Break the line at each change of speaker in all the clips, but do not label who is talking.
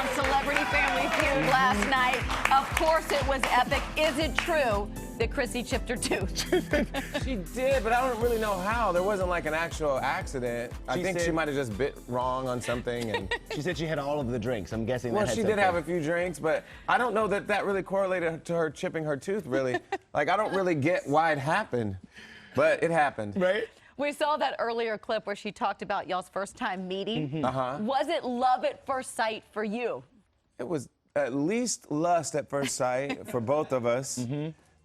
on Celebrity Family Feud last night. Of course it was epic. Is it true that Chrissy chipped her tooth?
She did, but I don't really know how. There wasn't like an actual accident. I think she might have just bit wrong on something. And
she said she had all of the drinks. I'm guessing
well,
that had
she did have a few drinks, but I don't know that that really correlated to her chipping her tooth, really. Like, I don't really get why it happened, but it happened.
Right?
We saw that earlier clip where she talked about y'all's first time meeting.
Mm-hmm.
Was it love at first sight for you?
It was at least lust at first sight for both of us.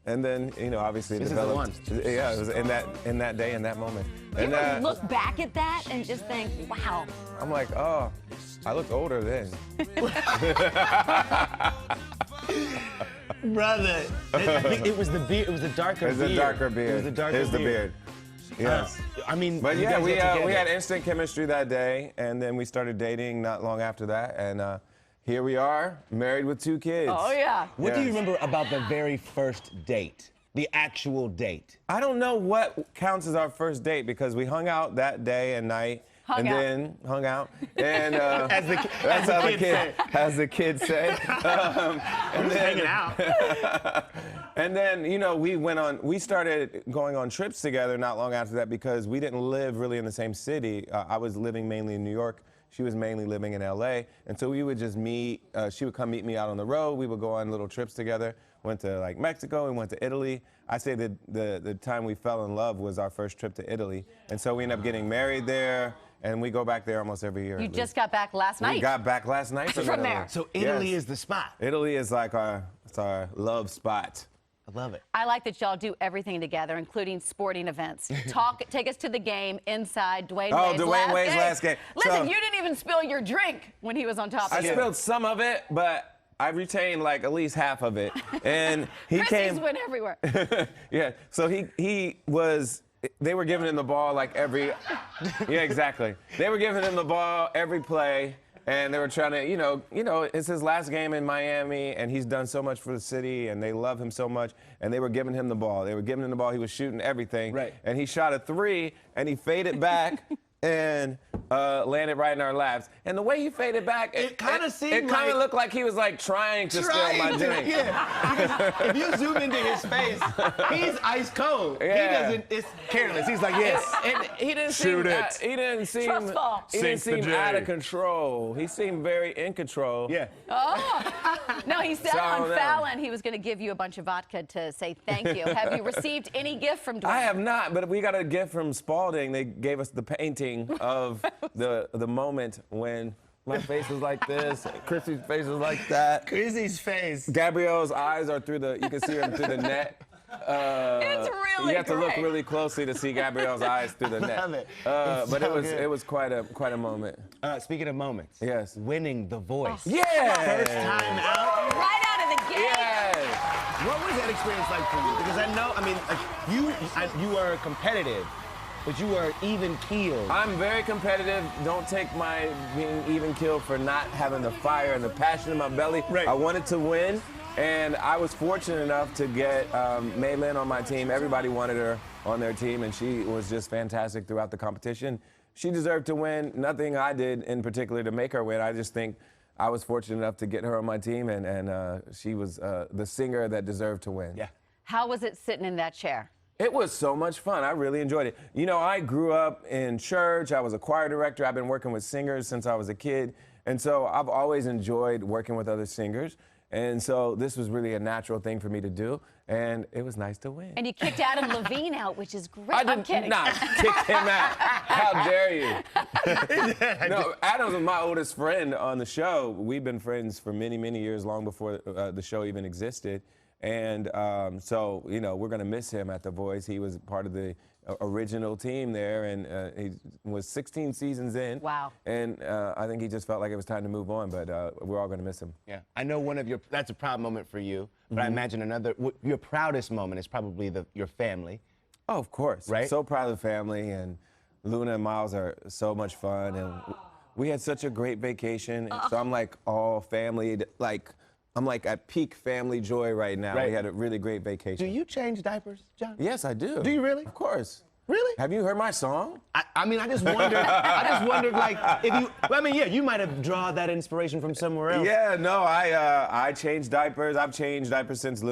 And then, you know, obviously it developed. Yeah, it was in that day, in that moment.
Do you ever look back at that and just think, wow.
I'm like, oh, I looked older then.
Brother, I think it was the beard. It was the darker beard.
It was the darker beard.
It was the darker
beard. Yes.
I mean,
but yeah, we had instant chemistry that day, and then we started dating not long after that, and here we are, married with 2 kids.
Oh, yeah.
What do you remember about the very first date? The actual date?
I don't know what counts as our first date because we hung out that day and night. Then hung out, and as the kids say, and then
hanging out.
And then, you know, we started going on trips together not long after that because we didn't live really in the same city. I was living mainly in New York. She was mainly living in LA. And so we would just meet. She would come meet me out on the road. We would go on little trips together. Went to like Mexico, we went to Italy. I say that the time we fell in love was our first trip to Italy. And so we ended up getting married there. And we go back there almost every year.
You just got back last night.
We got back last night
from there.
So Italy is the spot.
Italy is like our love spot.
I love it.
I like that y'all do everything together, including sporting events. Take us to the game inside Dwayne Wade's
last game.
Listen, you didn't even spill your drink when he was on top of you.
I spilled some of it, but I retained like at least half of it. And he
Chrissy's went everywhere.
Yeah, so they were giving him the ball like every, yeah, exactly. They were giving him the ball every play, and they were trying to, you know, it's his last game in Miami, and he's done so much for the city, and they love him so much, and they were giving him the ball. They were giving him the ball. He was shooting everything.
Right.
And he shot a 3, and he faded back and landed right in our laps. And the way he faded back, it kind of looked like he was like trying to steal my drink.
Yeah. If you zoom into his face, he's ice cold.
Yeah.
He doesn't. It's careless. He's like, yes.
And he didn't seem out of control. He seemed very in control.
Yeah.
Oh. No, he said on Fallon he was going to give you a bunch of vodka to say thank you. Have you received any gift from Dwayne?
I have not, but we got a gift from Spalding. They gave us the painting of the moment when my face was like this, Chrissy's face was like that.
Chrissy's face.
Gabrielle's eyes are you can see them through the net.
It's really
You have to look really closely to see Gabrielle's eyes through the net.
Love it.
But it was quite a moment.
Speaking of moments.
Yes.
Winning The Voice.
Yeah.
First time out.
Right out of the gate.
Yes.
What was that experience like for you? Because I know, I mean, you are competitive, but you are even keeled.
I'm very competitive. Don't take my being even keeled for not having the fire and the passion in my belly.
Right.
I wanted to win, and I was fortunate enough to get Mei Lin on my team. Everybody wanted her on their team, and she was just fantastic throughout the competition. She deserved to win. Nothing I did in particular to make her win. I just think I was fortunate enough to get her on my team, and she was the singer that deserved to win.
Yeah.
How was it sitting in that chair?
It was so much fun. I really enjoyed it. You know, I grew up in church. I was a choir director. I've been working with singers since I was a kid. And so I've always enjoyed working with other singers. And so this was really a natural thing for me to do. And it was nice to win.
And you kicked Adam Levine out, which is great.
I'm kidding. Not kick him out. How dare you? No, Adam's my oldest friend on the show. We've been friends for many, many years, long before the show even existed. And so, you know, we're going to miss him at The Voice. He was part of the original team there, and he was 16 seasons in.
Wow.
And I think he just felt like it was time to move on, but we're all going to miss him.
Yeah. I know that's a proud moment for you, but I imagine your proudest moment is probably your family.
Oh, of course.
Right?
So proud of the family, and Luna and Miles are so much fun, and we had such a great vacation. So I'm like all family, I'm like at peak family joy right now.
Right.
We had a really great vacation.
Do you change diapers, John?
Yes, I do.
Do you really?
Of course.
Really?
Have you heard my song?
I mean, I just wondered, like, if you, I mean, yeah, you might have drawn that inspiration from somewhere else.
Yeah, no, I changed diapers. I've changed diapers since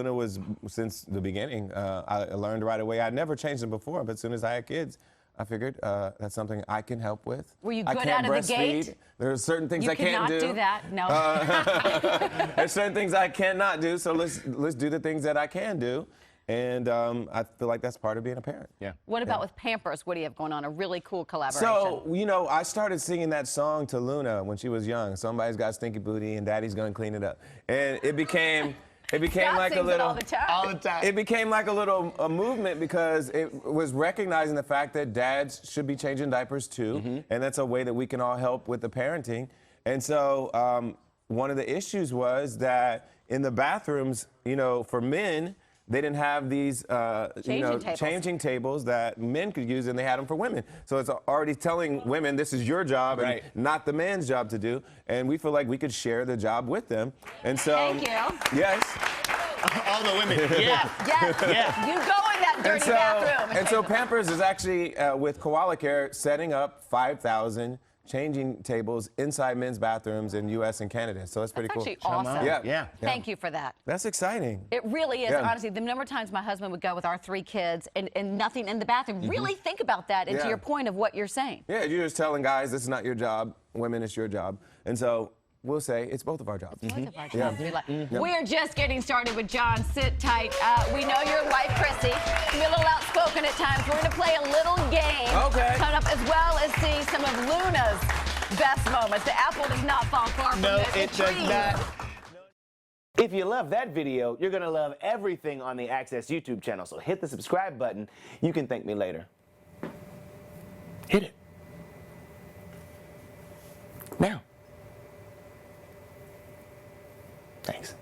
since the beginning. I learned right away. I'd never changed them before, but as soon as I had kids, I figured that's something I can help with.
Were you
I
good
can't
out of the
breastfeed.
gate?
There's certain things I
You
can't
cannot do that. No.
There's certain things I cannot do, so let's do the things that I can do. And I feel like that's part of being a parent.
Yeah.
What about with Pampers? What do you have going on? A really cool collaboration.
So, you know, I started singing that song to Luna when she was young. Somebody's got stinky booty and daddy's gonna clean it up. And it became
Scott
like a
sings it
little
all the time.
All the time.
It became like a movement because it was recognizing the fact that dads should be changing diapers too, and that's a way that we can all help with the parenting. And so one of the issues was that in the bathrooms, you know, for men, they didn't have these changing tables that men could use, and they had them for women. So it's already telling women this is your job and not the man's job to do. And we feel like we could share the job with them. And so,
Thank you.
Yes.
All the women. Yeah.
Yes.
Yeah.
You go in that dirty bathroom.
And so Pampers is actually, with Koala Care, setting up 5,000 changing tables inside men's bathrooms in U.S. and Canada. So that's pretty
That's
cool.
actually awesome.
Yeah.
Thank you for that.
That's exciting.
It really is,
Yeah.
honestly. The number of times my husband would go with our 3 kids and nothing in the bathroom. Really think about that, and to your point of what you're saying.
Yeah, you're just telling guys this is not your job. Women, it's your job. And so we'll say it's both of our jobs.
Both of our jobs. We're just getting started with John. Sit tight. We know your wife, Chrissy, can be a little outspoken at times. We're going to play a little game coming up, as well as see some of Luna's best moments. The apple does not fall far from
No,
the
it does
tree.
not. If you love that video, you're going to love everything on the Access YouTube channel. So hit the subscribe button. You can thank me later. Hit it. Now. Thanks.